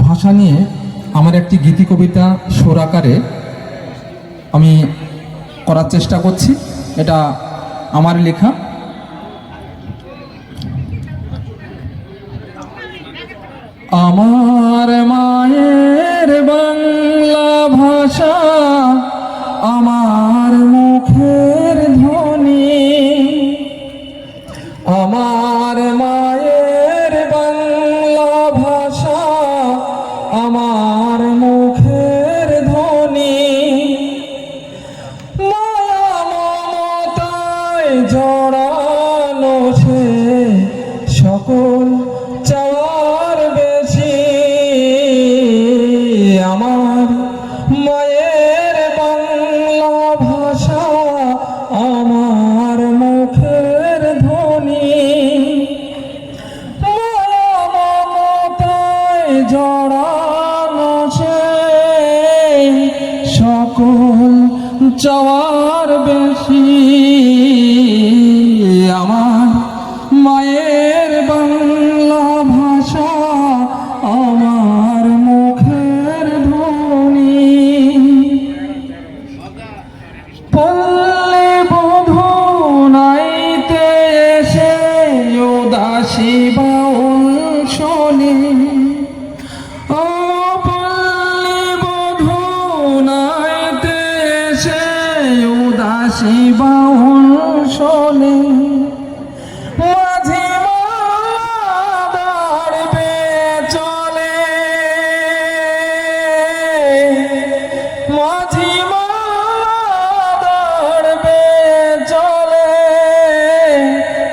ভাষা নিয়ে আমার একটি গীতি কবিতা সুর আকারে আমি করার চেষ্টা করছি। এটা আমার লেখা। আমার মায়ের বাংলা ভাষা, আমার মুখের ধ্বনি। আমার মায়ের বাংলা ভাষা, আমার মুখের ধ্বনি। মায়া মমতায় জড়ানো সে সকল চাওয়ার বেশি। আমার মায়ের বাংলা ভাষা, আমার মুখের ধ্বনি। মায়া মমতায় জড়ানো সে সকল চাওয়ার বেশি। আমার মায়ের বাংলা ভাষা, আমার মুখের ধ্বনি। পল্লী বধূ নাইতে এসে উদাসী বাউল শোনে। ও পল্লী বধূ নাইতে এসে উদাসী বাউল শোনে। মাঝি দাঁড়বে চলে, মাঝি দাঁড়বে চলে,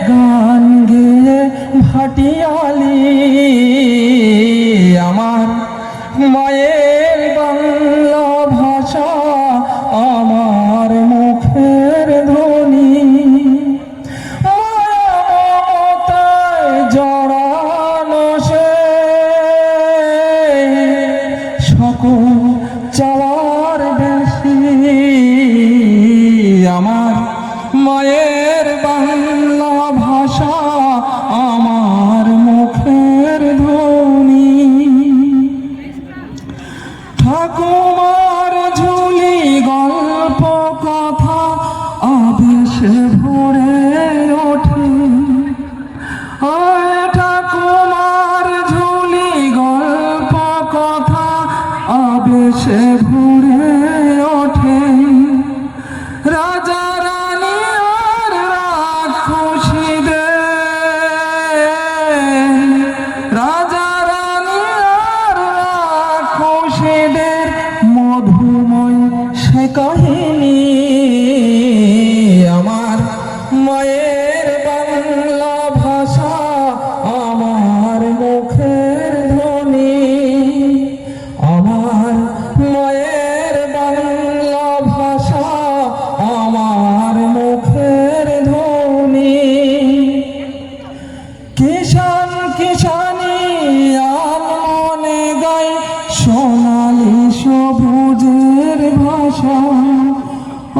গান গেয়ে ভাটিয়ালি। আমার মায়ের বাংলা ভাষা, আমার মুখের ধ্বনি। জড়ানো সে সকল চাওয়ার বেশি। আমার মায়ের বাংলা ভাষা, আমার মুখের ধ্বনি। ঠাকুমার ঝুলি গল্প কথা আবেশে ভরে ওঠে। ঠাকুমার ঝুলি গল্প কথা আবেশে ভরে ওঠে। রাজা রানী আর রাক্ষসীদের, রাজা রানী আর রাক্ষসীদের মধুময় সে কাহিনী। আমার মায়ের বাংলা ভাষা, আমার মুখের ধ্বনি। আমার মায়ের বাংলা ভাষা, আমার মুখের ধ্বনি। কিষান কিষানি আনমনে গাই সোনালি সবুজের ভাষা।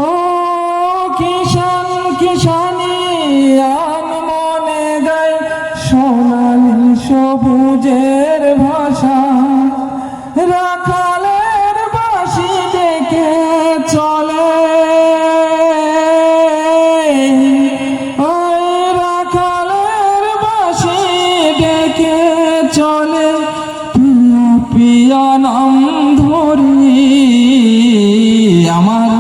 ও কিষান কিষানি আনমনে গাই সোনালি সবুজের ভাষা। রাখালের বাঁশি ডেকে চলে, রাখালের বাঁশি ডেকে চলে, পিয়া পিয়া নাম ধরি। আমার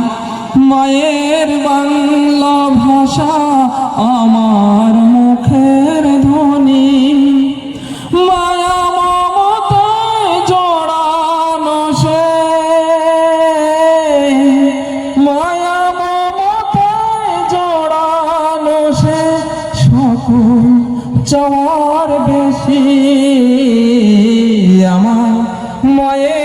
মায়ের বাংলা ভাষা, আমার মুখের ধ্বনি। মায়া মমতায় জড়ানো সে, মায়া মমতায় জড়ানো সে সকল চাওয়ার বেশি। আমার মায়ের